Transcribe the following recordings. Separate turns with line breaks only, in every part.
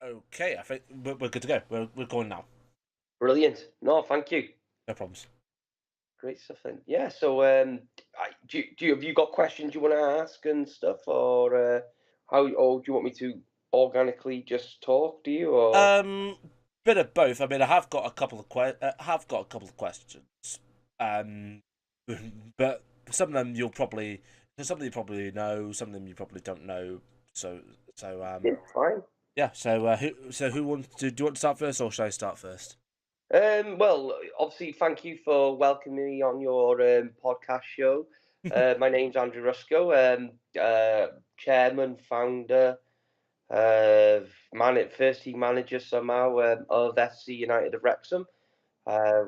Okay, I think we're good to go. We're going now.
Brilliant. No, thank you.
No problems.
Great stuff then. Yeah. So, have you got questions you want to ask and stuff, or or do you want me to organically just talk? Do you or?
Um, Bit of both. I mean, I have got a couple of questions. Um, but some of them some of them you probably know, some of them you probably don't know. So so
Yeah, fine.
yeah. Who wants to? Do you want to start first, or should I start first?
Well, obviously, thank you for welcoming me on your podcast show. My name's Andrew Ruscoe, chairman, founder, first team manager somehow of FC United of Wrexham. Uh,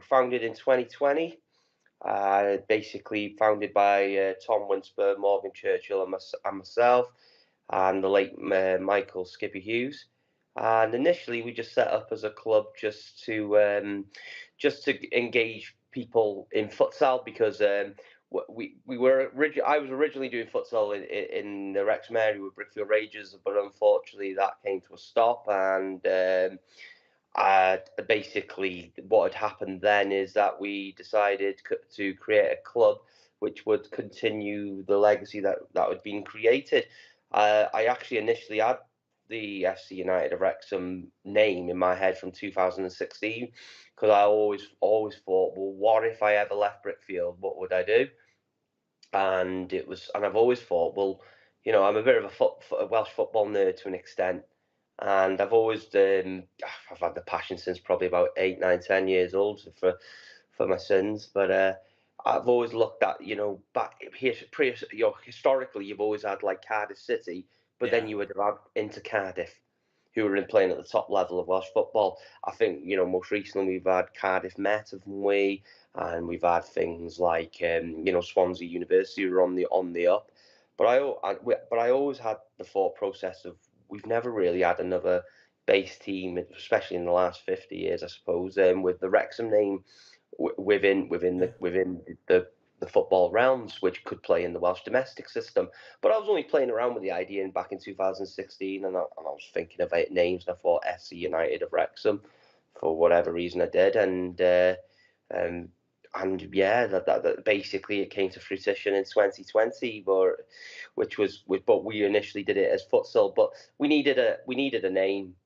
Founded in 2020. Basically founded by Tom Winsper, Morgan Churchill, and myself, and the late Michael Skippy Hughes. And initially, we just set up as a club just to engage people in futsal because I was originally doing futsal in the Wrexham area with Brickfield Rangers, but unfortunately that came to a stop and. Basically, what had happened then is that we decided to create a club which would continue the legacy that had been created. I actually initially had the FC United of Wrexham name in my head from 2016 because I always thought, well, what if I ever left Brickfield? What would I do? And I've always thought, well, I'm a bit of a Welsh football nerd to an extent, and I've had the passion since probably about 8, 9, 10 years old for my sins. But I've always looked at, back here, historically, you've always had like Cardiff City, but then
Yeah.
you would have had Inter Cardiff, who were in playing at the top level of Welsh football. I think, most recently we've had Cardiff Met, haven't we? And we've had things like, Swansea University who are on the up. But I always had the thought process of we've never really had another base team, especially in the last 50 years, I suppose, with the Wrexham name within the football realms, which could play in the Welsh domestic system. But I was only playing around with the idea back in 2016, and I was thinking of 8 names, and I thought SC United of Wrexham for whatever reason I did, um, and yeah, that basically it came to fruition in 2020, but we initially did it as futsal, but we needed a name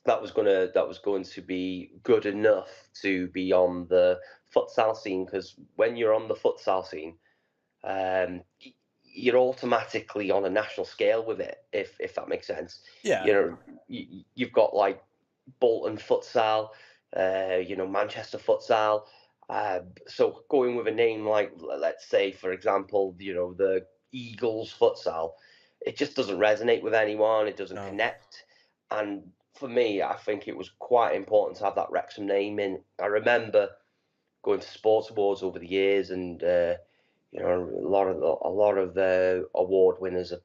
that was going to be good enough to be on the futsal scene, because when you're on the futsal scene, um, you're automatically on a national scale with it, if that makes sense.
Yeah.
You've got like Bolton futsal, Manchester futsal. So going with a name like, let's say, for example, the Eagles futsal, it just doesn't resonate with anyone. It doesn't
No.
connect. And for me, I think it was quite important to have that Wrexham name in. I remember going to sports awards over the years, and a lot of the award winners of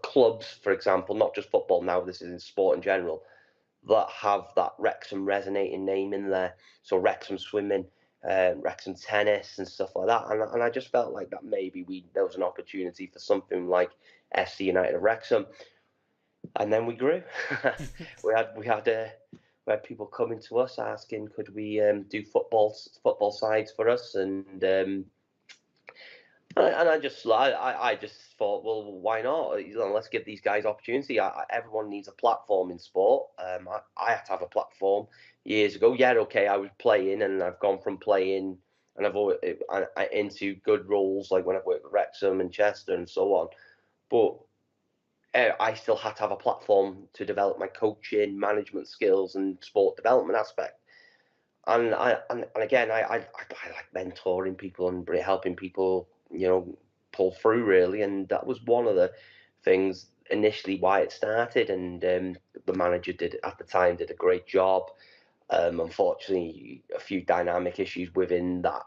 clubs, for example, not just football. Now this is in sport in general, that have that Wrexham resonating name in there. So Wrexham swimming, Wrexham tennis, and stuff like that. And I just felt like that maybe there was an opportunity for something like FC United of Wrexham, and then we grew. We had people coming to us asking, could we do football sides for us, and I just thought, well, why not? Let's give these guys opportunity. Everyone needs a platform in sport. I had to have a platform years ago. Yeah, okay, I was playing, and I've gone from playing, and I've always, into good roles, like when I've worked with Wrexham and Chester and so on. But I still had to have a platform to develop my coaching, management skills, and sport development aspect. And again, I like mentoring people and helping people, pull through really. And that was one of the things initially why it started. And the manager at the time did a great job. Unfortunately, a few dynamic issues within that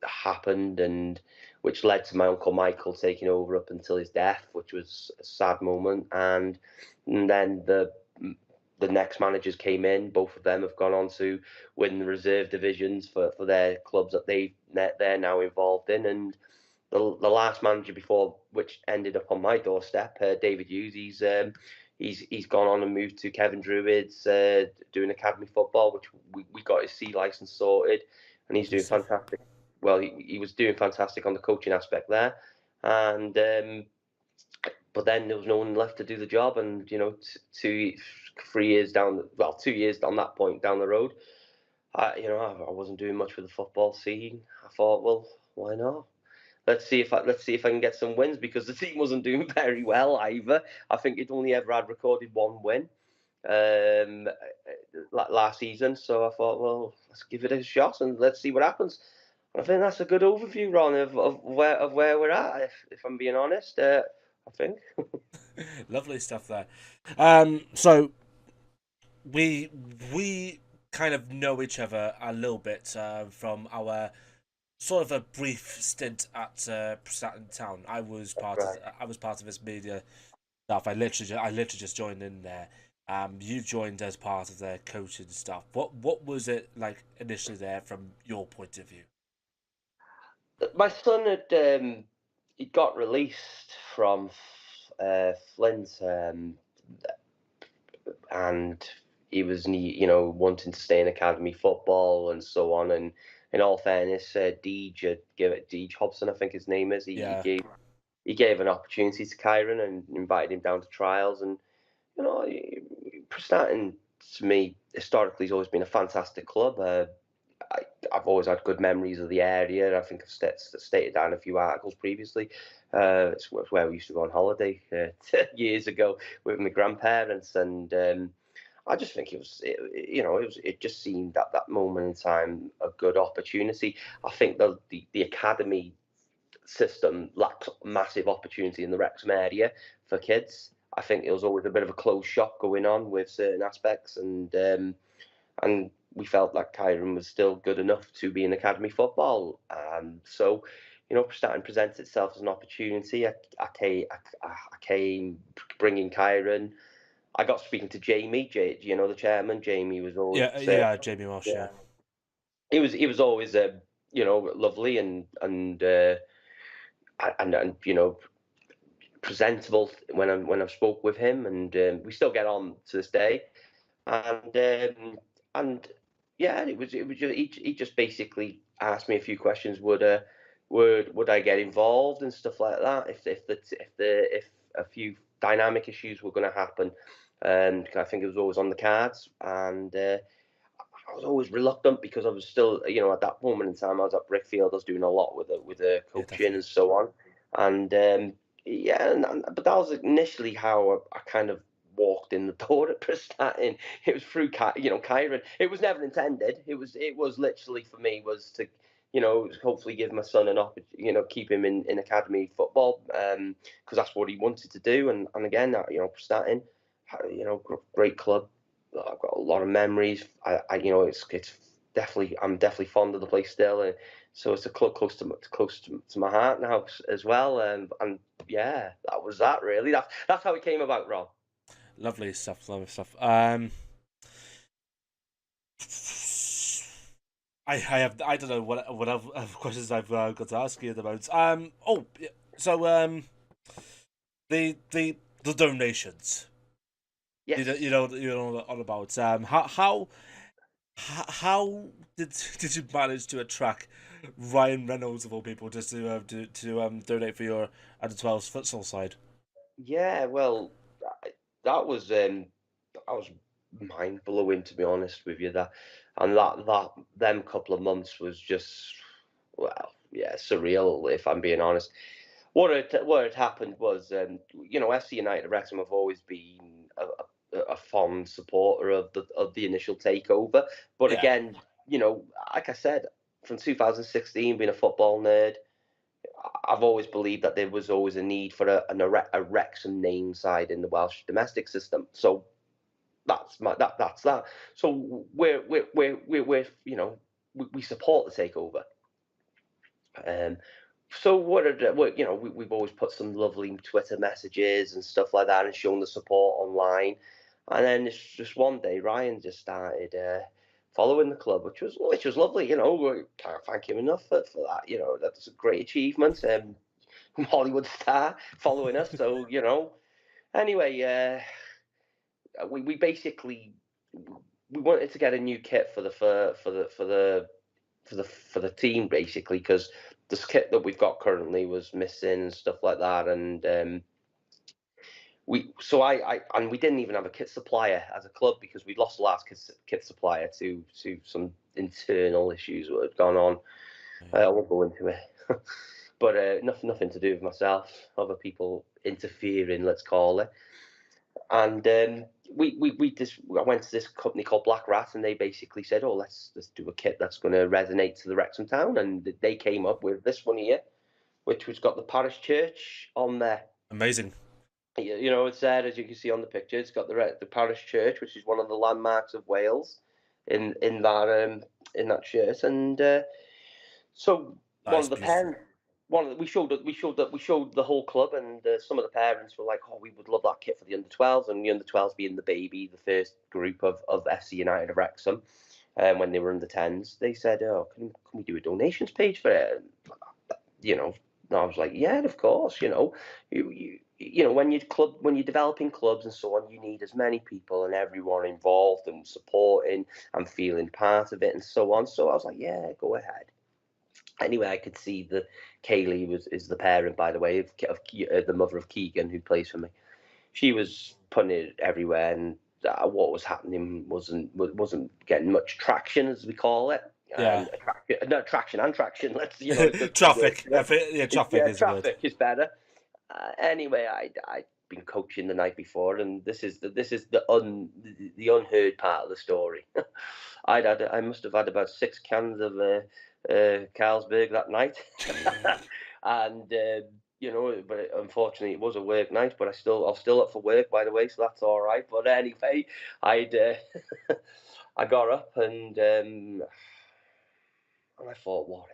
happened, and which led to my uncle Michael taking over up until his death, which was a sad moment. And then the next managers came in. Both of them have gone on to win the reserve divisions for their clubs that they're now involved in. And the last manager before, which ended up on my doorstep, David Hughes, he's gone on and moved to Kevin Druids, doing academy football, which we got his C license sorted, and he's
Lovely
doing
stuff.
fantastic. Well, he was doing fantastic on the coaching aspect there, and but then there was no one left to do the job, and 3 years down, well, 2 years on that point down the road, I wasn't doing much with the football scene. I thought, well, why not? Let's see if I can get some wins, because the team wasn't doing very well either. I think it only ever had recorded one win um, last season. So I thought, well, let's give it a shot and let's see what happens. I think that's a good overview, Ron, of where we're at. If I'm being honest, I think.
Lovely stuff there. So we kind of know each other a little bit from our sort of a brief stint at Preston Town.
Right.
I was part of this media stuff. I literally just joined in there. You joined as part of their coaching stuff. What was it like initially there from your point of view?
My son had he got released from Flint, and he was wanting to stay in academy football and so on. And in all fairness, Deej Hobson, I think his name is.
Yeah,
He gave an opportunity to Kyron and invited him down to trials. And Prestatyn, to me, historically, has always been a fantastic club. I, I've always had good memories of the area. I think I've stated that in a few articles previously. It's where we used to go on holiday years ago with my grandparents, and I just think it just seemed at that moment in time a good opportunity. I think the academy system lacks massive opportunity in the Wrexham area for kids. I think it was always a bit of a closed shop going on with certain aspects, and we felt that Kyron was still good enough to be in academy football. So, Prestatyn presents itself as an opportunity. I came bringing Kyron. I got speaking to Jamie. The chairman. Jamie was always
yeah, Jamie Marsh,
yeah.
yeah.
He was always lovely and presentable when I've spoke with him, and we still get on to this day. And yeah, it was just, he just basically asked me a few questions. Would I get involved and stuff like that if a few dynamic issues were going to happen. I think it was always on the cards, and I was always reluctant because I was still, at that moment in time, I was at Brickfield. I was doing a lot with the
Yeah,
coaching
definitely.
and so on, and yeah, but that was initially how I kind of walked in the door at Prestatyn. It was through Kyron. It was never intended. It was literally for me was to hopefully give my son an opportunity, keep him in academy football, because that's what he wanted to do. And again, Prestatyn, great club. I've got a lot of memories. It's definitely, I'm definitely fond of the place still, and so it's a club close to my heart now as well. And yeah, that was that really. That's how it came about, Rob.
Lovely stuff, lovely stuff. I don't know what other questions I've got to ask you at the moment. Oh, yeah, so the donations.
Yes.
You know all about how did you manage to attract Ryan Reynolds of all people just to donate for your under 12s futsal side?
Yeah. Well, that was mind blowing, to be honest with you. That them couple of months was just, well, yeah, surreal, if I'm being honest. What had happened was, FC United Wrexham have always been a fond supporter of the initial takeover. But
Yeah,
again, like I said, from 2016, being a football nerd, I've always believed that there was always a need for a Wrexham name side in the Welsh domestic system. So that's that. So we're we support the takeover. Um, so we've always put some lovely Twitter messages and stuff like that, and shown the support online. And then it's just one day Ryan just started following the club, which was lovely. We can't thank him enough for that. That's a great achievement. Hollywood star following us. So anyway. we basically we wanted to get a new kit for the team basically, because this kit that we've got currently was missing and stuff like that, and we didn't even have a kit supplier as a club because we'd lost the last kit supplier to some internal issues that had gone on. I won't go into it, but nothing to do with myself. Other people interfering, let's call it. And I went to this company called Black Rat, and they basically said, "Oh, let's do a kit that's going to resonate to the Wrexham town." And they came up with this one here, which was got the parish church on there.
Amazing.
It's there, as you can see on the picture. It's got the parish church, which is one of the landmarks of Wales, in that shirt. And so one of the parents, we showed the whole club, and some of the parents were like, "Oh, we would love that kit for the under-12s," and the under-12s being the baby, the first group of FC United of Wrexham, when they were under-10s. They said, "Oh, can we do a donations page for it?" And I was like, "Yeah, of course. When you're developing clubs and so on, you need as many people and everyone involved and supporting and feeling part of it and so on." So I was like, "Yeah, go ahead." Anyway, I could see that Kaylee is the parent, by the way, of the mother of Keegan, who plays for me. She was putting it everywhere, and what was happening wasn't getting much traction, as we call it.
Yeah.
Traction and traction. Let's
Traffic. Traffic is
traffic is better. Anyway, I'd been coaching the night before, and this is the unheard part of the story. I must have had about 6 cans of Carlsberg that night, and but unfortunately it was a work night. But I'm still up for work, by the way, so that's all right. But anyway, I got up and I thought, what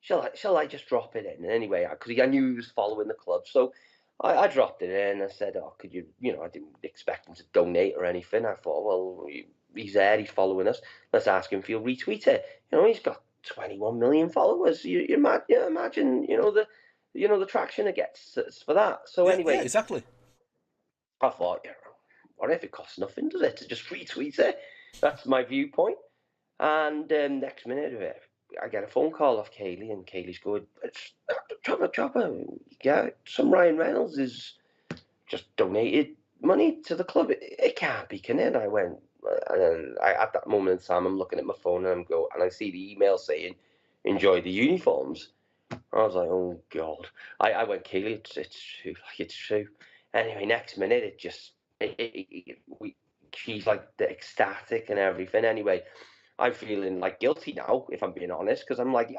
shall I just drop it in? And anyway, because I knew he was following the club, so I dropped it in. I said, "Oh, could you?" I didn't expect him to donate or anything. I thought, well, he's there, he's following us. Let's ask him if he'll retweet it. He's got 21 million followers. You imagine, the traction it gets for that. So anyway,
yeah, exactly.
I thought, what if it costs nothing, does it, to just retweet it? That's my viewpoint. And next minute, I get a phone call off Kaylee, and Kaylee's going, Chopper, yeah, some Ryan Reynolds has just donated money to the club. It can't be, can it? And I went, and at that moment in time, I'm looking at my phone, and I see the email saying, "Enjoy the uniforms." I was like, "Oh God!" I went, "Kaylee, it's true, like it's true." Anyway, next minute, she's like ecstatic and everything. Anyway, I'm feeling like guilty now, if I'm being honest, because I'm like,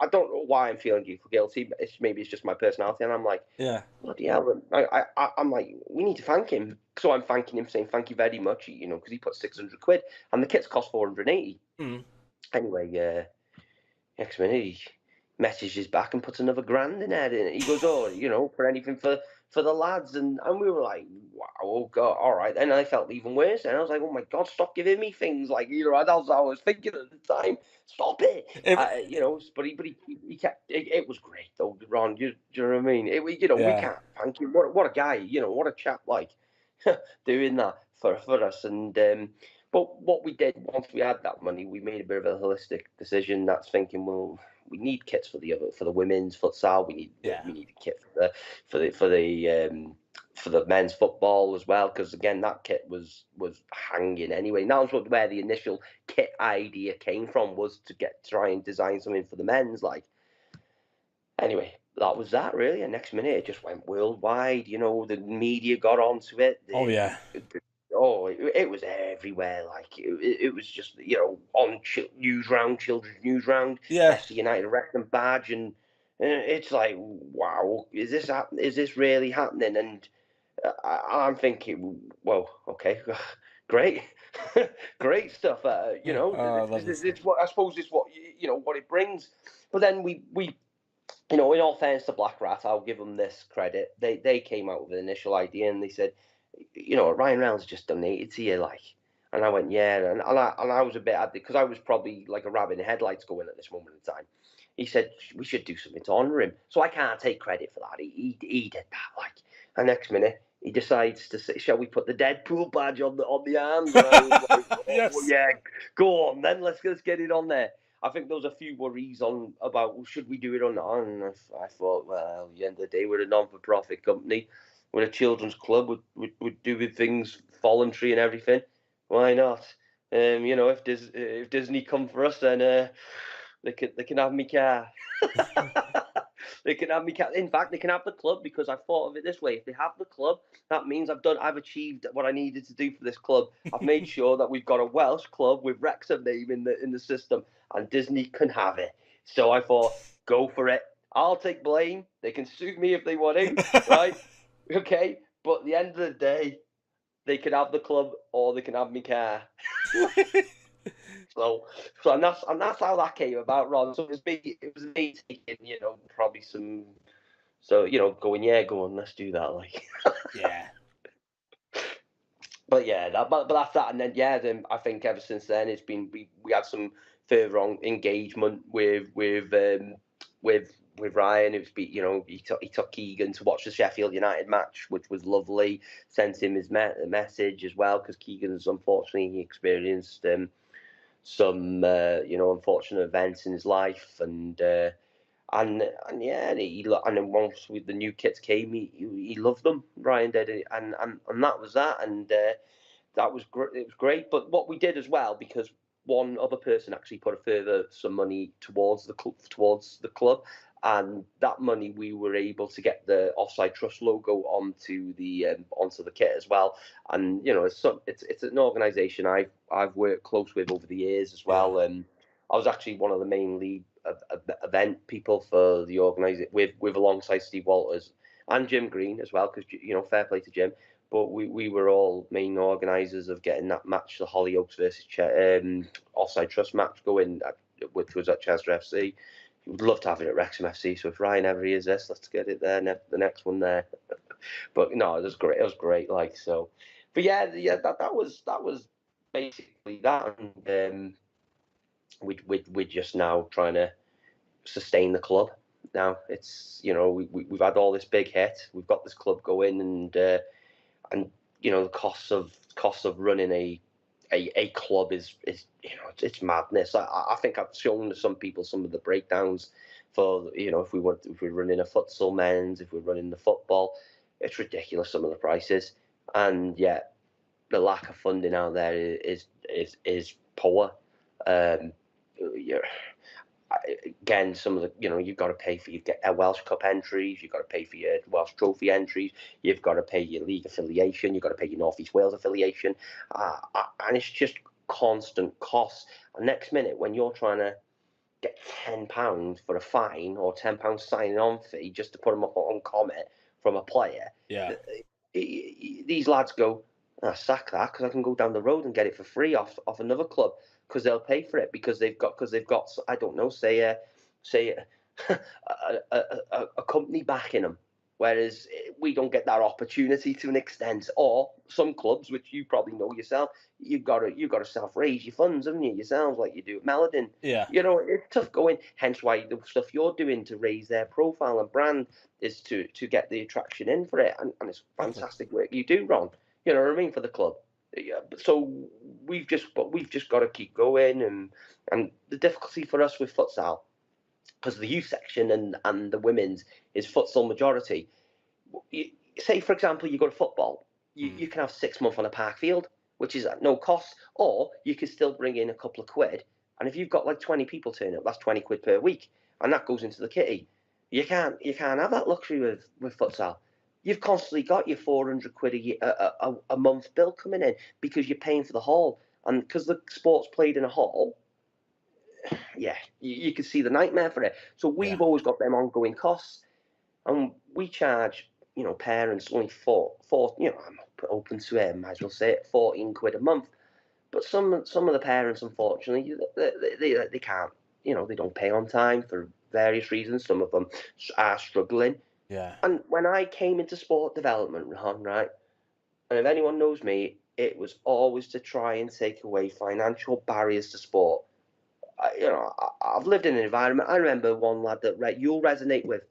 I don't know why I'm feeling guilty. Maybe it's just my personality, and I'm like,
yeah,
bloody hell. I'm like, we need to thank him. So I'm thanking him, saying thank you very much, because he put 600 quid, and the kits cost 480. Anyway, next minute he messages back and puts another grand in there. And he goes, "Oh, for anything for the lads," and we were like, "Wow, oh God, all right." And I felt even worse, and I was like, "Oh my God, stop giving me things like I was thinking at the time, stop it." But he kept. It was great though, Ron. Do you know what I mean? We can't thank him. What a guy, what a chap, like doing that for us. And but what we did once we had that money, we made a bit of a holistic decision. That's thinking, well, we need kits for the women's futsal. We need a kit for the men's football as well, because again that kit was hanging anyway. And that was where the initial kit idea came from, was to try and design something for the men's. Like, anyway, that was that really. And next minute it just went worldwide. The media got onto it. It was everywhere. Like it was just on news round, children's news round, FC United Wrexham badge, and it's like, wow, is this really happening? And I'm thinking, well, okay, great, great stuff. It's what I suppose is what what it brings. But then we in all fairness to Black Rat, I'll give them this credit. They came out with an initial idea, and they said, Ryan Reynolds just donated to you, like. And I went, yeah, and I was a bit at because I was probably like a rabbit in headlights going at this moment in time. He said we should do something to honour him, so I can't take credit for that. He did that, like. And next minute he decides to say, "Shall we put the Deadpool badge on the arms?" And I was like, "Oh
Yes.
yeah, go on then. Let's get it on there." I think there was a few worries on about should we do it or not, and I thought, well, at the end of the day, we're a non-for-profit company, we're a children's club, would do with things voluntary and everything. Why not? If Disney come for us, then they can have me car. They can have me. In fact, they can have the club because I thought of it this way: if they have the club, that means I've achieved what I needed to do for this club. I've made sure that we've got a Welsh club with Wrexham name in the system, and Disney can have it. So I thought, go for it. I'll take blame. They can sue me if they want to, right? Okay, but at the end of the day, they can have the club or they can have me car. So, and that's how that came about, Ron. So it was me taking, probably some. So going, yeah, go on, let's do that, like.
Yeah.
But yeah, but that's that, and then yeah, then I think ever since then it's been we had some further on engagement with Ryan. It was he took Keegan to watch the Sheffield United match, which was lovely. Sent him his message as well because Keegan's unfortunately experienced some unfortunate events in his life and yeah, and then once with the new kits came, he loved them. Ryan did, and that was that, and that was great. It was great. But what we did as well, because one other person actually put some money towards the club, and that money we were able to get the Offside Trust logo onto the kit as well. And it's an organisation I've worked close with over the years as
Yeah.
well. I was actually one of the main lead event people for the organisation with alongside Steve Walters and Jim Green as well, because fair play to Jim. But we were all main organisers of getting that match, the Hollyoaks versus Offside Trust match going, which was at Chester FC. Would love to have it at Wrexham FC. So if Ryan ever hears this, let's get it there. The next one there. But no, it was great. It was great. Like so. But yeah, that was basically that. And we're just now trying to sustain the club. Now it's we've had all this big hit. We've got this club going, and the costs of running a club is it's madness. I think I've shown to some people some of the breakdowns for if we're running a futsal men's, if we're running the football, it's ridiculous some of the prices, and yet the lack of funding out there is poor. Um, yeah, again, some of the you've got to pay for your Welsh Cup entries, you've got to pay for your Welsh Trophy entries, you've got to pay your league affiliation, you've got to pay your North East Wales affiliation, and it's just constant costs. And next minute, when you're trying to get £10 for a fine or £10 signing on fee just to put them up on comment from a player,
Yeah.
these lads go, sack that because I can go down the road and get it for free off another club because they'll pay for it because they've got I don't know, say a company backing them. Whereas we don't get that opportunity to an extent, or some clubs, which you probably know yourself, you've got to self-raise your funds, haven't you, yourselves, like you do at Melidens.
Yeah.
It's tough going. Hence why the stuff you're doing to raise their profile and brand is to get the attraction in for it, and it's fantastic work you do, Ron. You know what I mean, for the club. Yeah, so we've just got to keep going, and the difficulty for us with futsal, because the youth section and the women's is futsal majority. Say for example, you go to football, you can have 6 months on a park field, which is at no cost, or you can still bring in a couple of quid, and if you've got like 20 people turn up, that's 20 quid per week, and that goes into the kitty. You can't have that luxury with futsal. You've constantly got your 400 quid a month bill coming in because you're paying for the hall, and because the sport's played in a hall, yeah, you can see the nightmare for it. So
Yeah.
we've always got them ongoing costs, and we charge parents only four I'm open to it, might as well say it, 14 quid a month. But some of the parents, unfortunately, they can't, they don't pay on time for various reasons. Some of them are struggling.
Yeah.
And when I came into sport development, Ron, right, and if anyone knows me, it was always to try and take away financial barriers to sport. I've lived in an environment. I remember one lad that you'll resonate with,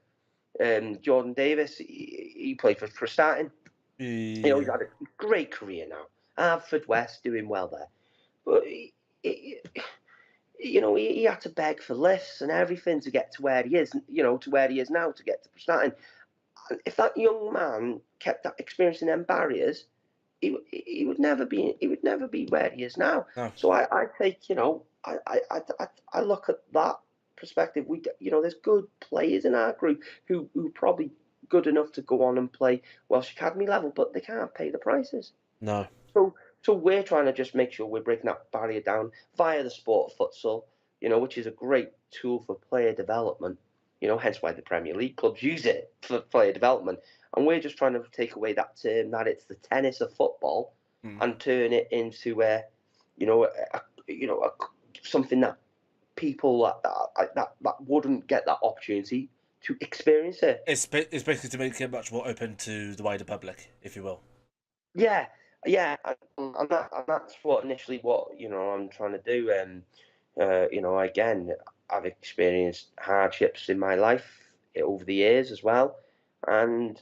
Jordan Davis. He played for Starting. You know, he's
Yeah.
had a great career now. Hartford West doing well there, but he, you know, he had to beg for lifts and everything to get to where he is. You know, to where he is now to get to starting. And if that young man kept that experiencing them barriers, he would never be where he is now.
No.
So I take, you know, I look at that perspective. You know, there's good players in our group who probably good enough to go on and play Welsh Academy level, but they can't pay the prices.
No.
So so we're trying to just make sure we're breaking that barrier down via the sport of futsal, you know, which is a great tool for player development. You know, hence why the Premier League clubs use it for player development. And we're just trying to take away that term that it's the tennis of football
Mm.
and turn it into you know, something that people that wouldn't get that opportunity to experience it.
It's basically to make it much more open to the wider public, if you will.
Yeah, yeah, and that's what initially what you know I'm trying to do. You know, again, I've experienced hardships in my life over the years as well, and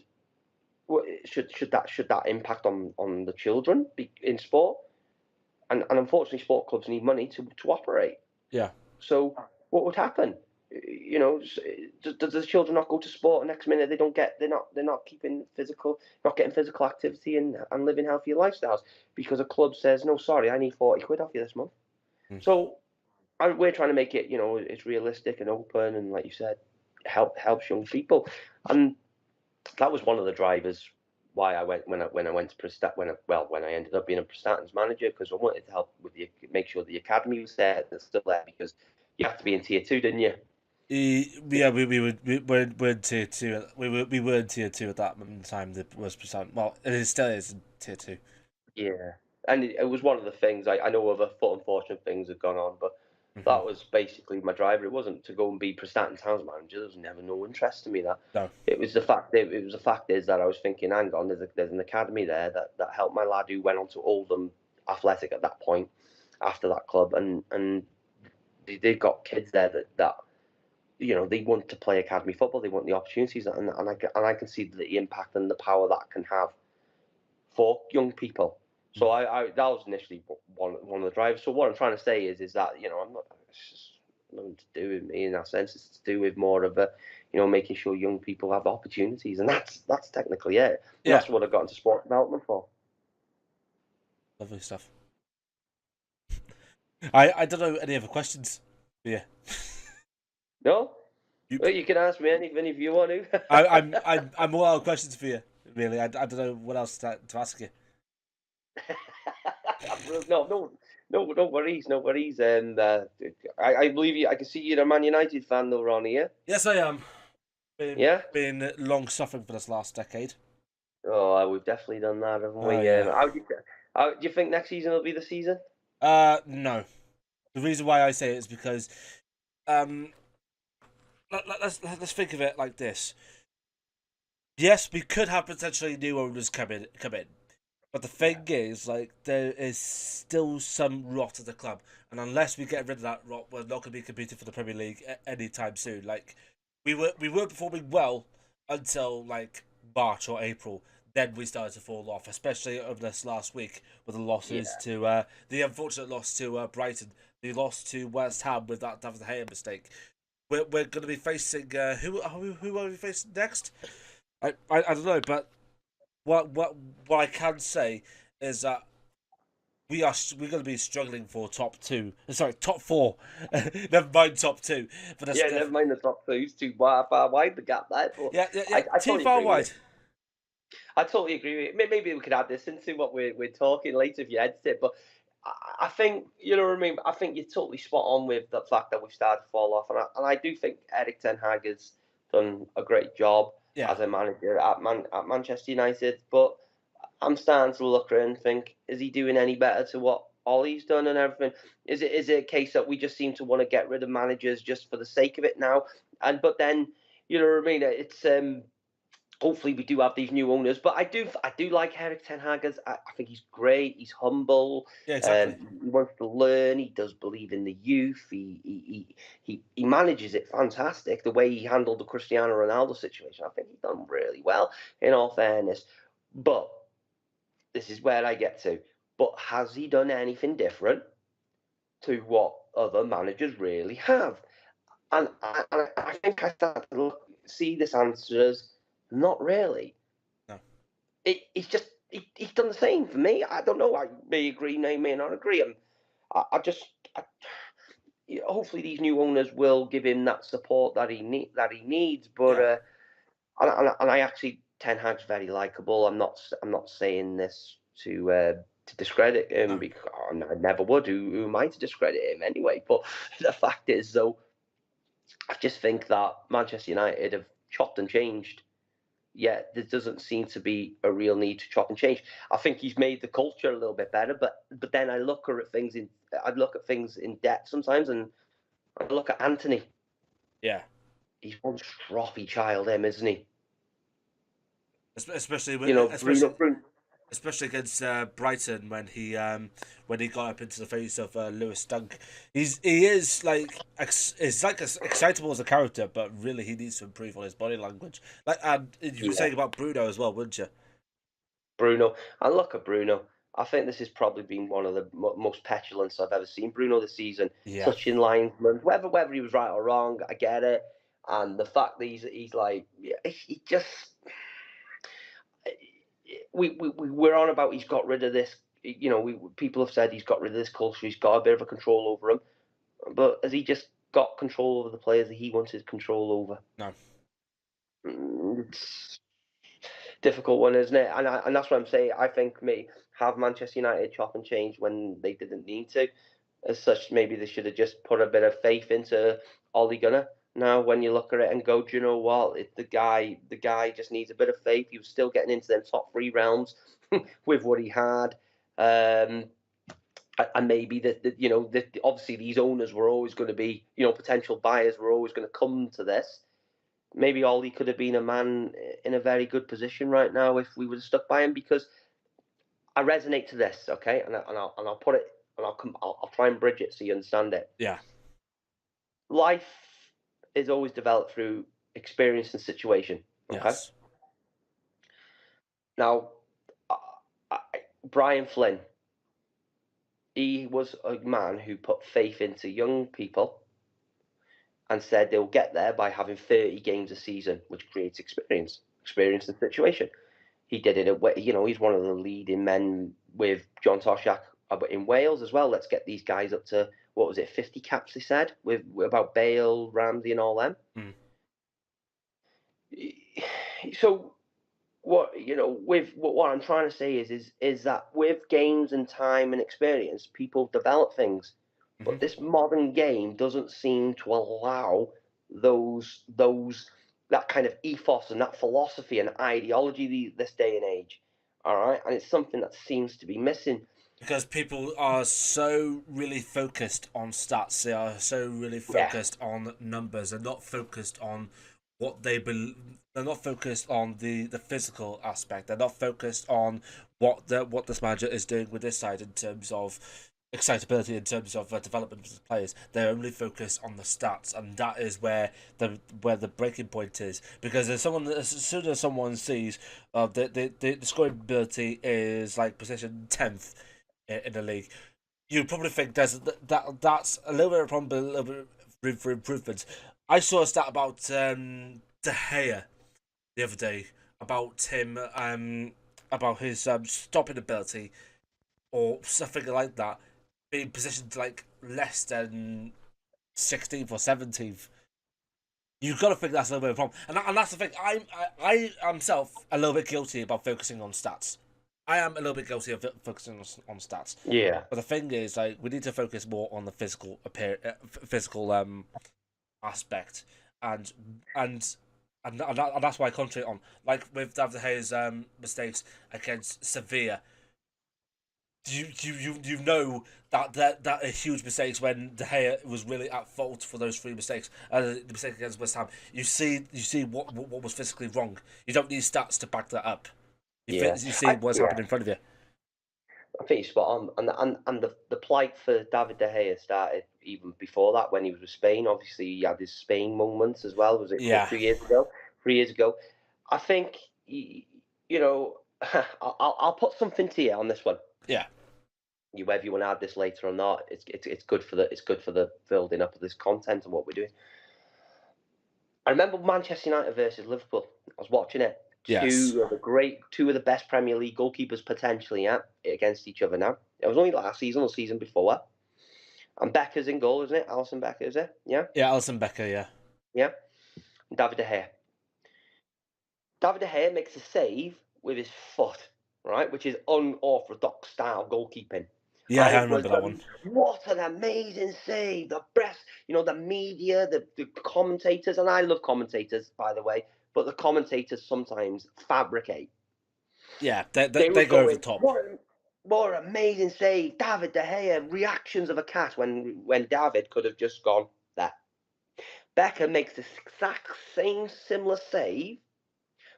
should that impact on the children in sport? And unfortunately, sport clubs need money to operate.
Yeah.
So what would happen? You know, does the children not go to sport? And next minute they're not keeping physical, not getting physical activity and living healthier lifestyles because a club says no, sorry, I need 40 quid off you this month.
Mm.
So we're trying to make it, you know, it's realistic and open, and like you said, helps young people, and that was one of the drivers why I went when I went to Prestat when I ended up being a Prestatyn's manager, because I wanted to help with make sure the academy was there and still there, because you have to be in tier two, didn't you?
Yeah, we were in tier two. We were in tier two at that time. That was percent. Well, still is in tier two.
Yeah, and it was one of the things I know other unfortunate things have gone on, but
Mm-hmm.
that was basically my driver. It wasn't to go and be Prestatyn Town's manager. There was never no interest to me that.
No.
It was the fact that it was the fact is that I was thinking, hang on, there's an academy there that helped my lad who went on to Oldham Athletic at that point after that club, and they've got kids there that you know they want to play academy football. They want the opportunities, and I can see the impact and the power that can have for young people. So I that was initially one of the drivers. So what I'm trying to say is that you know I'm not. It's just nothing to do with me in that sense. It's to do with more of a, you know, making sure young people have opportunities, and that's technically it. And
Yeah.
that's what I got into sport development for.
Lovely stuff. I don't know any other questions. Yeah.
No,
You,
well, you can ask me anything if you want to.
I'm all out of questions for you. Really, I don't know what else to ask you.
No worries, no worries. And I believe you. I can see you're a Man United fan, though, Ronnie. Yeah,
Yes, I am.
yeah.
Been long suffering for this last decade.
Oh, we've definitely done that, haven't
Oh
we?
yeah.
How do you think next season will be the season?
No. The reason why I say it is because um let's think of it like this. Yes, we could have potentially new owners come in. But the thing is, like, there is still some rot at the club, and unless we get rid of that rot, we're not going to be competing for the Premier League anytime soon. Like, we were performing well until like March or April. Then we started to fall off, especially over this last week with the losses
Yeah.
to the unfortunate loss to Brighton, the loss to West Ham with that David De Gea mistake. We're going to be facing who are we facing next? I don't know, but what I can say is that we're going to be struggling for top two. Sorry, top four. Never mind top two. But that's
Yeah, never mind the top two. It's too far wide the gap there. But
yeah.
I
Too
totally
far
agree with you.
wide.
I totally agree with you. Maybe we could add this into what we're talking later if you edit it. But I think you know what I mean. I think you're totally spot on with the fact that we've started to fall off, and I do think Eric Ten Hag has done a great job
Yeah,
as a manager at Manchester United. But I'm starting to look around and think, is he doing any better to what Ollie's done and everything? Is it a case that we just seem to want to get rid of managers just for the sake of it now? But then you know what I mean. It's hopefully we do have these new owners, but I do like Eric Ten Hag. I think he's great. He's humble.
yeah, exactly.
He wants to learn. He does believe in the youth. He manages it fantastic. The way he handled the Cristiano Ronaldo situation, I think he's done really well. In all fairness, but this is where I get to. But has he done anything different to what other managers really have? And I think I start to see this answer as not really.
No.
It's just he's done the same for me. I don't know. I may agree, may not agree. I just hopefully these new owners will give him that support that he needs. But
Yeah.
and I actually Ten Hag's very likable. I'm not saying this to discredit him
No.
because I never would. Who am I to discredit him anyway? But the fact is, though, I just think that Manchester United have chopped and changed. Yet there doesn't seem to be a real need to chop and change. I think he's made the culture a little bit better, but then I look at things in depth sometimes, and I look at Anthony.
Yeah.
He's one stroppy child, him, isn't he?
Especially
You know, Bruno.
especially against Brighton when he got up into the face of Lewis Dunk. He is like is like as excitable as a character, but really he needs to improve on his body language. Like you were
Yeah,
saying about Bruno as well, wouldn't you?
Bruno. And look at Bruno. I think this has probably been one of the most petulance I've ever seen Bruno this season.
Yeah.
Touching linesmen, whether he was right or wrong, I get it. And the fact that he's like, yeah, he just we're on about he's got rid of this. You know, people have said he's got rid of this culture. He's got a bit of a control over him, but has he just got control over the players that he wanted control over?
No.
It's a difficult one, isn't it? And that's what I'm saying. I think have Manchester United chop and change when they didn't need to. As such, maybe they should have just put a bit of faith into Ole Gunnar. Now, when you look at it and go, do you know what? The guy just needs a bit of faith. He was still getting into them top three realms with what he had. And maybe obviously these owners were always going to be, potential buyers were always going to come to this. Maybe Ollie could have been a man in a very good position right now if we would have stuck by him, because I resonate to this, okay, and I'll put it, and I'll try and bridge it so you understand it.
Yeah.
Life is always developed through experience and situation. Okay.
Yes.
Now, Brian Flynn, he was a man who put faith into young people and said they'll get there by having 30 games a season, which creates experience and situation. He did it at, he's one of the leading men with John Toshak in Wales as well. Let's get these guys up to, what was it, 50 caps, they said, with about Bale, Ramsey, and all them.
Mm.
So what I'm trying to say is that with games and time and experience, people develop things.
Mm-hmm.
But this modern game doesn't seem to allow that kind of ethos and that philosophy and ideology this day and age. All right, and it's something that seems to be missing.
Because people are so really focused on stats. They are so really focused on numbers. They're not focused on what they believe. They're not focused on the physical aspect. They're not focused on what this manager is doing with this side in terms of excitability, in terms of development of the players. They're only focused on the stats, and that is where the breaking point is. Because as soon as someone sees the scoring ability is like position 10th in the league, you probably think that's a little bit of a problem, but a little bit of room for improvement. I saw a stat about De Gea the other day about him, about his stopping ability or something like that, being positioned like less than 16th or 17th. You've got to think that's a little bit of a problem, and that's the thing. I myself a little bit guilty about focusing on stats. I am a little bit guilty of focusing on stats.
Yeah.
But the thing is, like, we need to focus more on the physical aspect, and that's why I concentrate on, like, with David De Gea's mistakes against Sevilla. You know that are huge mistakes when De Gea was really at fault for those three mistakes. The mistake against West Ham, you see what was physically wrong. You don't need stats to back that up. You see what's happening in front of you.
I think you're spot on, and the plight for David De Gea started even before that when he was with Spain. Obviously, he had his Spain moments as well. Was it 2 years ago, 3 years ago? I think I'll put something to you on this one.
Yeah.
You whether you want to add this later or not, it's good for the building up of this content and what we're doing. I remember Manchester United versus Liverpool. I was watching it.
Yes.
Two of the best Premier League goalkeepers potentially, yeah, against each other now. It was only last season or season before. And Becker's in goal, isn't it? Alisson Becker, is it? Yeah,
Yeah, Alison Becker. Yeah.
yeah. And David De Gea. David De Gea makes a save with his foot, right, which is unorthodox style goalkeeping.
Yeah,
And
I
it was
remember that one.
what an amazing save! The best, the media, the commentators, and I love commentators, by the way, but the commentators sometimes fabricate.
Yeah,
They were
they go over the
going,
top.
what an amazing save, David De Gea, reactions of a cat when David could have just gone there. Becker makes the exact same similar save,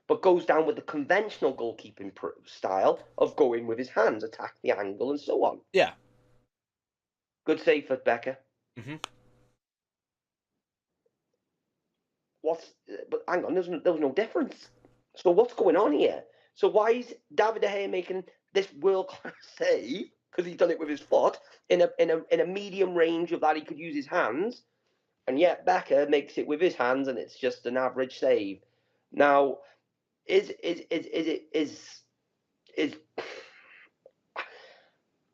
but goes down with the conventional goalkeeping style of going with his hands, attack the angle, and so on.
Yeah.
Good save for Becker.
Hmm.
But hang on, there was no difference. So what's going on here? So why is David De Gea making this world class save? Because he's done it with his foot in a medium range of that he could use his hands, and yet Becker makes it with his hands, and it's just an average save. Now, is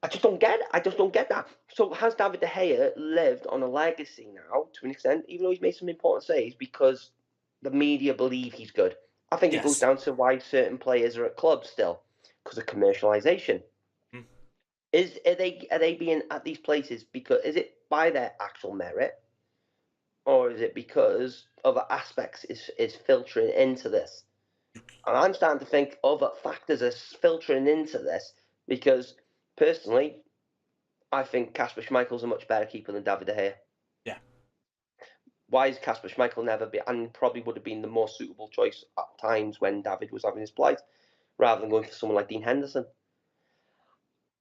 I just don't get it. I just don't get that. So has David De Gea lived on a legacy now to an extent, even though he's made some important saves because the media believe he's good? I think it goes
Yes.
down to why certain players are at clubs still because of commercialization.
Mm.
Are they being at these places because is it by their actual merit or is it because other aspects is filtering into this? And I'm starting to think other factors are filtering into this because personally, I think Kasper Schmeichel's a much better keeper than David De Gea.
Yeah.
Why is Kasper Schmeichel never been, and probably would have been the more suitable choice at times when David was having his plight, rather than going for someone like Dean Henderson?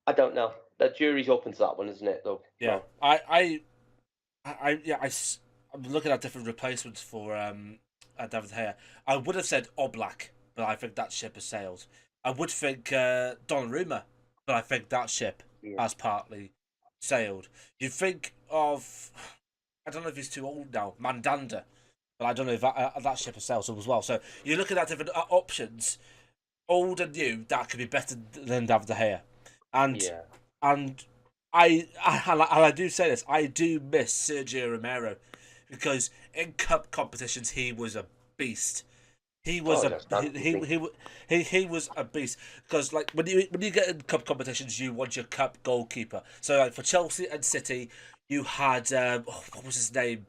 I don't know. The jury's open to that one, isn't it? Though.
Yeah.
No.
I'm looking at different replacements for David De Gea. I would have said Oblak, but I think that ship has sailed. I would think Donnarumma, but I think that ship
Yeah.
has partly sailed. You think of, I don't know if he's too old now, Mandanda, but I don't know if that ship has sailed as well. So you're looking at different options, old and new, that could be better than David De Gea. And
Yeah.
and I do say this, I do miss Sergio Romero because in cup competitions he was a beast. He was
Oh, that's not
he was a beast because like when you get in cup competitions you want your cup goalkeeper. So like for Chelsea and City you had what was his name,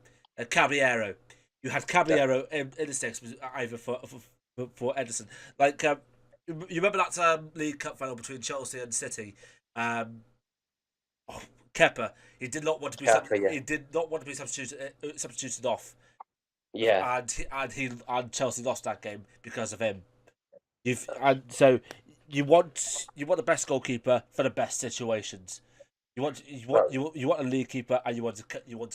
Caballero. You had Caballero in the sticks either for Edison. Like you remember that League Cup final between Chelsea and City. Um, Kepa, he did not want to be
yeah.
he did not want to be substituted off,
Yeah.
and Chelsea lost that game because of him. So you want the best goalkeeper for the best situations. You want a league keeper and you want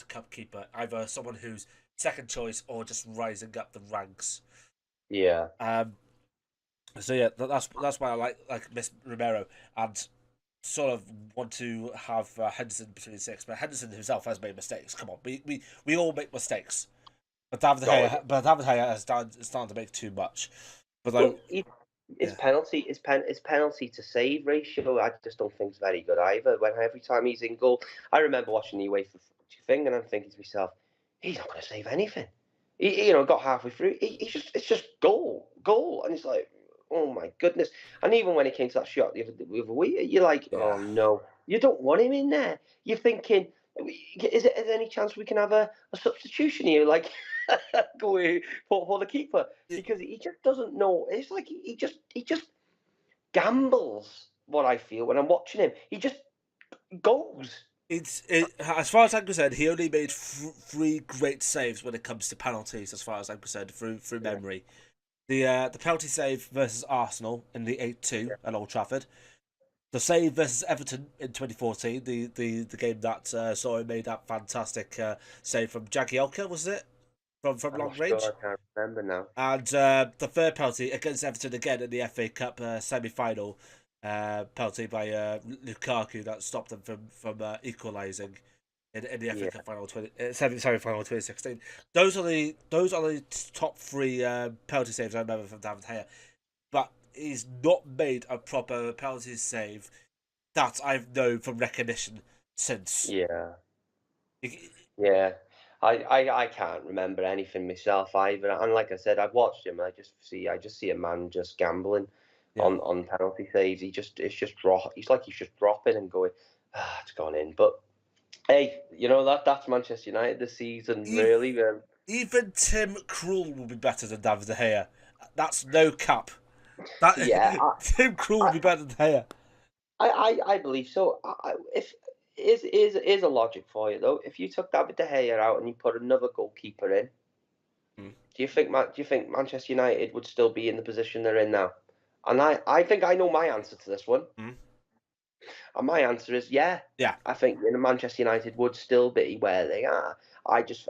a cup keeper, either someone who's second choice or just rising up the ranks.
Yeah.
So yeah, that's why I like Miss Romero and sort of want to have Henderson between six, but Henderson himself has made mistakes. Come on, we all make mistakes, but David Gea has starting to make too much. But
Well, his
yeah,
penalty to save ratio, I just don't think is very good either. When every time he's in goal, I remember watching the UEFA thing, and I'm thinking to myself, he's not going to save anything. He got halfway through, it's just goal, and it's like, oh my goodness. And even when it came to that shot the other week, you're like,
yeah.
oh no, you don't want him in there. You're thinking, is there any chance we can have a substitution here, like go for the keeper? Because he just doesn't know. It's like he just gambles. What I feel when I'm watching him, he just goes.
As far as I'm concerned, he only made three great saves when it comes to penalties. As far as I'm concerned, through
Yeah,
memory, the penalty save versus Arsenal in the 8-2
yeah,
at Old Trafford, the save versus Everton in 2014, the game that saw him made that fantastic save from Jagielka, was it? from
I'm
long
not sure.
range.
I can't remember now.
And the third penalty against Everton again in the FA Cup semi-final, penalty by Lukaku that stopped them from equalising in the FA
Yeah,
Cup final semi-final 2016. Those are the top three penalty saves I remember from David Gea. But he's not made a proper penalty save that I've known from recognition since.
yeah, yeah. I can't remember anything myself either. And like I said, I've watched him. I just see a man just gambling
Yeah.
on penalty saves. It's just drop. He's like he's just dropping and going, it's gone in. But hey, that's Manchester United this season,
Even,
really.
even Tim Krul will be better than David De Gea. That's no cap. That
Yeah,
Tim Krul will
I,
be better than De Gea.
I believe so. If is a logic for you though. If you took David De Gea out and you put another goalkeeper in,
Hmm.
do you think Manchester United would still be in the position they're in now? And I think I know my answer to this one.
Hmm.
And my answer is yeah.
Yeah.
I think Manchester United would still be where they are. I just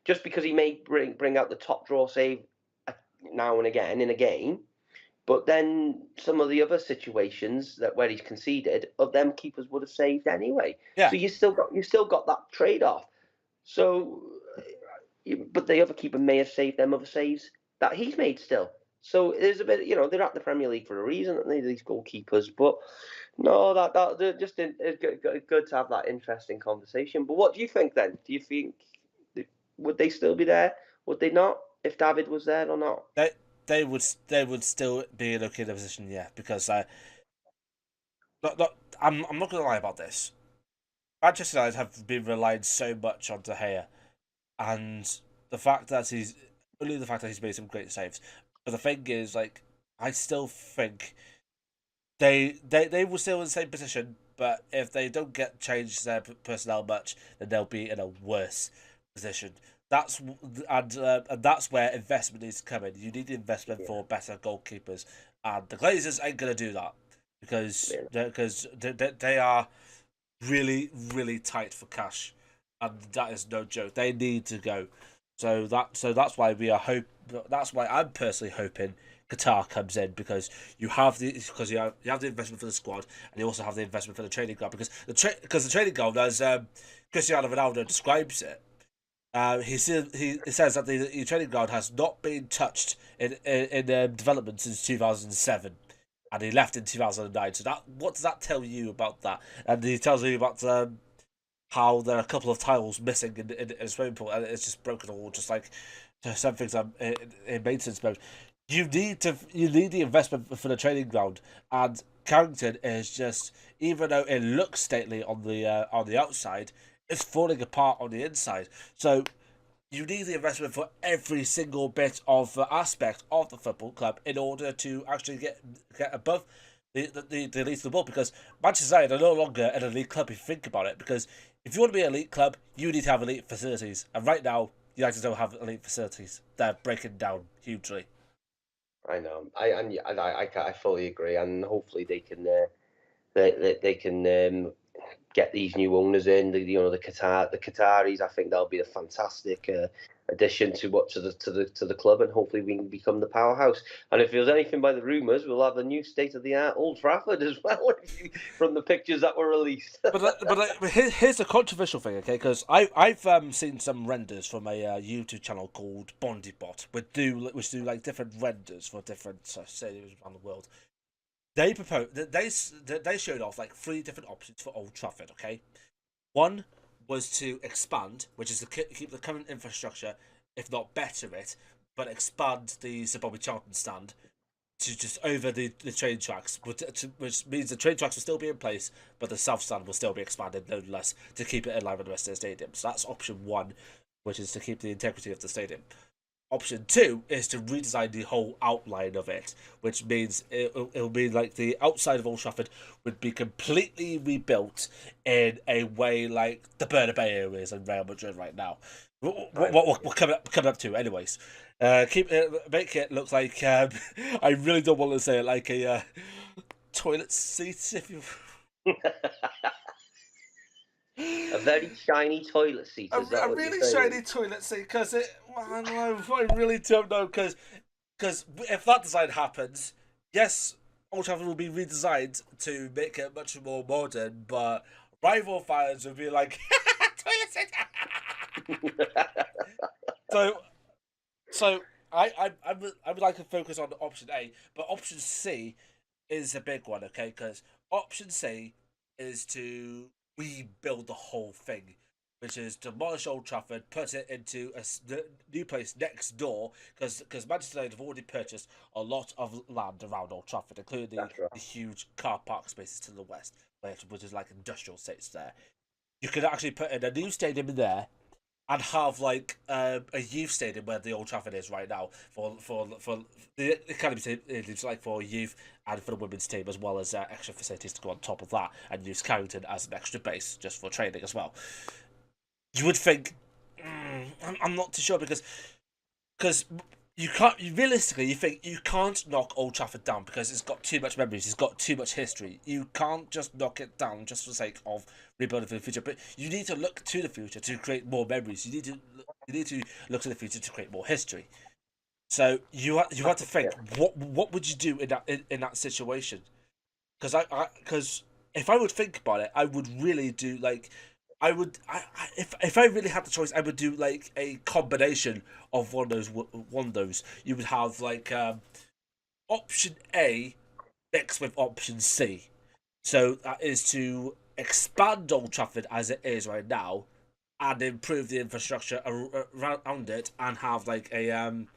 just because he may bring out the top draw save now and again in a game. But then some of the other situations where he's conceded, of them keepers would have saved anyway.
Yeah.
So you still got that trade off. So, but the other keeper may have saved them other saves that he's made still. So there's a bit, they're at the Premier League for a reason, aren't they, these goalkeepers? But no, that they're just it's good to have that interesting conversation. But what do you think then? Do you think would they still be there? Would they not if David was there or not?
They they would still be in a okay position, yeah, because I'm not gonna lie about this. Manchester United have been relying so much on De Gea, and the fact that he's made some great saves. But the thing is, like, I still think they will still in the same position, but if they don't get changed their personnel much, then they'll be in a worse position. That's and that's where investment needs to come in. You need investment
Yeah,
for better goalkeepers, and the Glazers ain't gonna do that
yeah.
because they are really tight for cash, and that is no joke. They need to go. So that's why we are hope. That's why I'm personally hoping Qatar comes in because you have the investment for the squad and you also have the investment for the training ground because the training ground as Cristiano Ronaldo describes it. He says that the training ground has not been touched in development since 2007, and he left in 2009. So that what does that tell you about that? And he tells you about how there are a couple of tiles missing in a swimming pool, and it's just broken all, just like some things in maintenance mode. You need the investment for the training ground, and Carrington is just, even though it looks stately on the outside, it's falling apart on the inside. So you need the investment for every single bit of aspect of the football club in order to actually get above the elite football, because Manchester United are no longer an elite club if you think about it, because if you want to be an elite club you need to have elite facilities, and right now United don't have elite facilities. They're breaking down hugely.
I know. I fully agree, and hopefully they can get these new owners in. The Qataris. I think they'll be a fantastic addition to the club, and hopefully we can become the powerhouse. And if there's anything by the rumours, we'll have a new state of the art Old Trafford as well from the pictures that were released.
But here's the controversial thing, okay? Because I've seen some renders from a YouTube channel called Bondybot, which do like different renders for different stadiums around the world. They showed off like three different options for Old Trafford. Okay, one was to expand, which is to keep the current infrastructure, if not better it, but expand the Sir Bobby Charlton stand to just over the train tracks, which means the train tracks will still be in place, but the south stand will still be expanded nonetheless to keep it in line with the rest of the stadium. So that's option one, which is to keep the integrity of the stadium. Option two is to redesign the whole outline of it, which means it'll be like the outside of Old Trafford would be completely rebuilt in a way like the Bernabeu is in Real Madrid right now. What we're coming up to, anyways. Make it look like I really don't want to say it, like a toilet seat, if you.
A very shiny toilet seat, is that
A
what you're
really
saying?
shiny toilet seat because I don't know. I really don't know because if that design happens, yes, Old Trafford will be redesigned to make it much more modern, but rival fans will be like, toilet seat. so so I would like to focus on option A, but option C is a big one, okay? Because option C is to rebuild the whole thing, which is demolish Old Trafford, put it into a new place next door, because Manchester United have already purchased a lot of land around Old Trafford, including
That's right.
the huge car park spaces to the west, which is like industrial estates there. You could actually put in a new stadium in there and have like a youth stadium where the Old Trafford is right now for the academy team. It's like for youth and for the women's team, as well as extra facilities to go on top of that, and use Carrington as an extra base just for training as well. You would think, I'm not too sure because you can't realistically you think you can't knock Old Trafford down because it's got too much memories, it's got too much history. You can't just knock it down just for the sake of rebuilding for the future. But you need to look to the future to create more memories. You need to look to the future to create more history. So you have to think
Yeah.
what would you do in that situation? Because if I would think about it, I would really do like I would if I really had the choice, I would do like a combination of one of those. You would have like option A mixed with option C. So that is to expand Old Trafford as it is right now and improve the infrastructure around it and have like the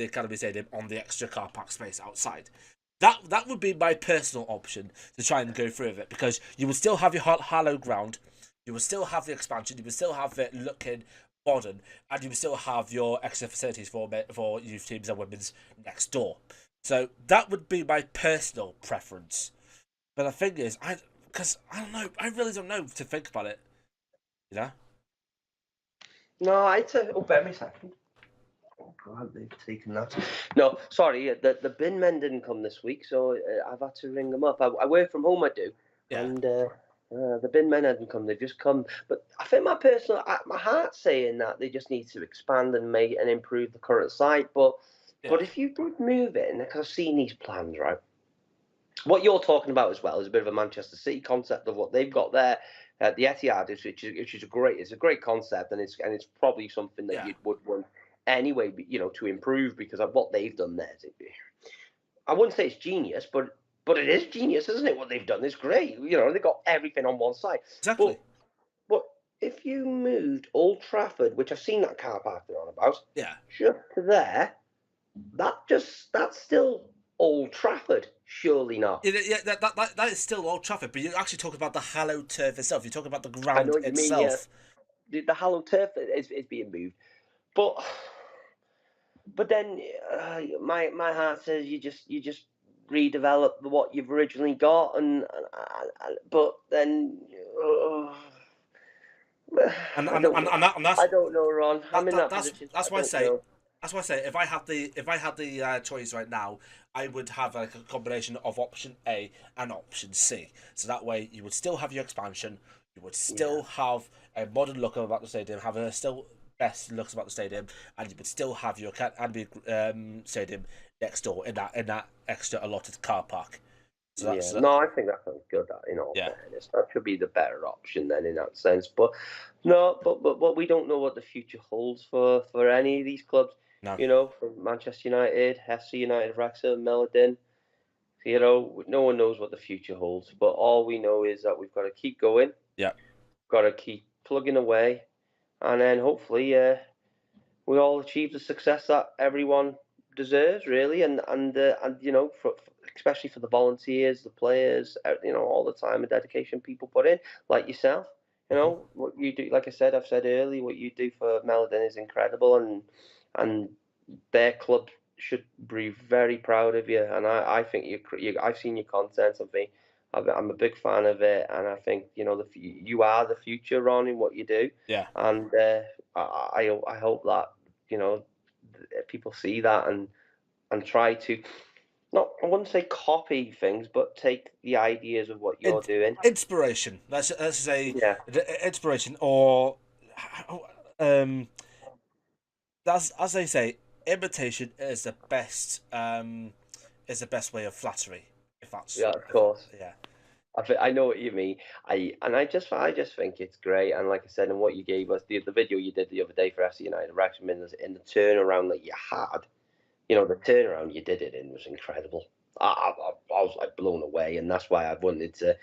academy stadium on the extra car park space outside. That would be my personal option to try and go through with it because you would still have your hollow ground, you would still have the expansion, you would still have it looking modern, and you would still have your extra facilities for youth teams and women's next door. So that would be my personal preference. But the thing is, I don't know, I really don't know to think about it. You know?
No, I'd say. Oh, bear me a second. Oh God, they've taken that. No, sorry, the bin men didn't come this week, so I've had to ring them up. I work from home, I do,
Yeah.
and the bin men hadn't come. They've just come, but I think my heart's saying that they just need to expand and make and improve the current site. But
Yeah.
if you did move in, because I've seen these plans, right? What you're talking about as well is a bit of a Manchester City concept of what they've got there at the Etihad, which is a great concept, and it's probably something that
Yeah.
you would want anyway, to improve because of what they've done there. I wouldn't say it's genius, but it is genius, isn't it? What they've done is great. They've got everything on one side.
Exactly.
But but if you moved Old Trafford, which I've seen that car park they're on about,
Yeah.
just to there, that's still Old Trafford, surely not.
Yeah, that is still Old Trafford, but you actually talk about the hallowed turf itself. You talk about the
I know
ground
what you mean, yeah.
itself.
The hollow turf is being moved, but then my heart says you just redevelop what you've originally got, but then
And
I
and
don't
and,
know.
and, that, and that's
I don't know, Ron. I'm in that
that's
position.
that's
I
why I
don't
say
know.
if I had the choice right now, I would have like a combination of option A and option C. So that way, you would still have your expansion, you would
Yeah,
still have a modern look about the stadium, have a still best looks about the stadium, and you would still have your academy stadium next door in that extra allotted car park. So
yeah.
that's
No, I think that sounds good. In all
yeah,
fairness, that should be the better option then in that sense. But no, but we don't know what the future holds for any of these clubs.
no,
From Manchester United, FC United, Wrexham, Melidens. No one knows what the future holds, but all we know is that we've got to keep going,
yeah,
got to keep plugging away, and then hopefully we all achieve the success that everyone deserves, really, and especially for the volunteers, the players, all the time and dedication people put in, like yourself.
hmm
What you do, like I've said earlier, what you do for Melodin is incredible, and their club should be very proud of you. And I think I've seen your content. I'm a big fan of it, and I think you are the future, Ron, in what you do.
yeah.
And I hope that you know people see that and try to not, I wouldn't say copy things, but take the ideas of what
In,
you're doing.
inspiration. Let's say
Yeah,
inspiration, or um, that's as they say, imitation is the best way of flattery. If that's
yeah, of course.
yeah.
I know what you mean. I just think it's great. And like I said, and what you gave us, the video you did the other day for FC United Wrexham, in the turnaround that you had, the turnaround you did it in was incredible. I was like blown away, and that's why I've wanted to,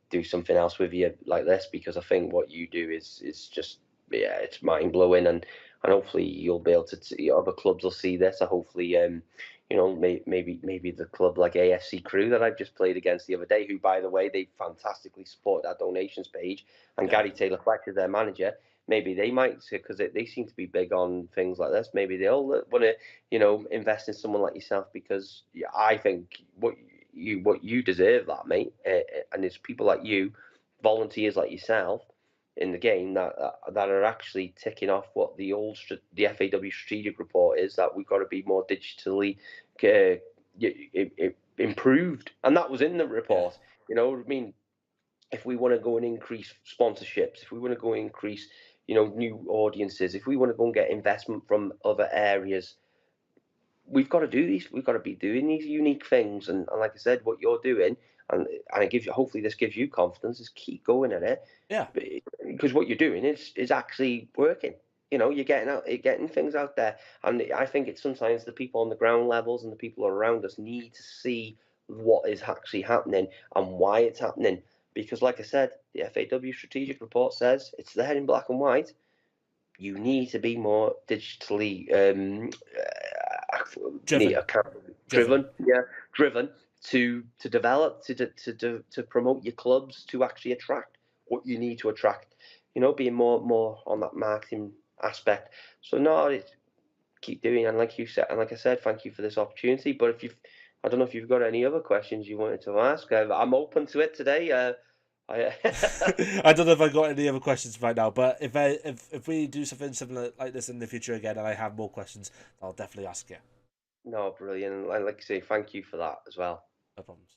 do something else with you like this, because I think what you do is just, yeah, it's mind blowing, and hopefully you'll be able to see other clubs will see this. So hopefully, maybe the club like AFC Crew that I've just played against the other day, who by the way they fantastically support our donations page, and
Yeah.
Gary Taylor Fletcher, their manager. Maybe they might, because they seem to be big on things like this. Maybe they'll want to, invest in someone like yourself, because yeah, I think what you deserve that, mate. And it's people like you, volunteers like yourself, in the game that are actually ticking off what the FAW strategic report is, that we've got to be more digitally improved, and that was in the
Yeah.
report. I mean, if we want to go and increase sponsorships, if we want to go and increase, new audiences, if we want to go and get investment from other areas, we've got to do these. We've got to be doing these unique things. And like I said, what you're doing, and it gives you, hopefully this gives you confidence, is keep going at it,
Yeah.
because what you're doing is actually working. You're getting things out there, and I think it's sometimes the people on the ground levels and the people around us need to see what is actually happening and why it's happening. Because, like I said, the FAW strategic report says it's there in black and white. You need to be more digitally
Driven. Driven.
driven, yeah, driven to develop, to promote your clubs, to actually attract what you need to attract. Being more on that marketing aspect. So no, keep doing, and like you said, and like I said, thank you for this opportunity. But I don't know if you've got any other questions you wanted to ask. I'm open to it today. I
I don't know if I got any other questions right now, but if we do something similar like this in the future again, and I have more questions, I'll definitely ask you.
No, brilliant. And like I say, thank you for that as well.
No problems.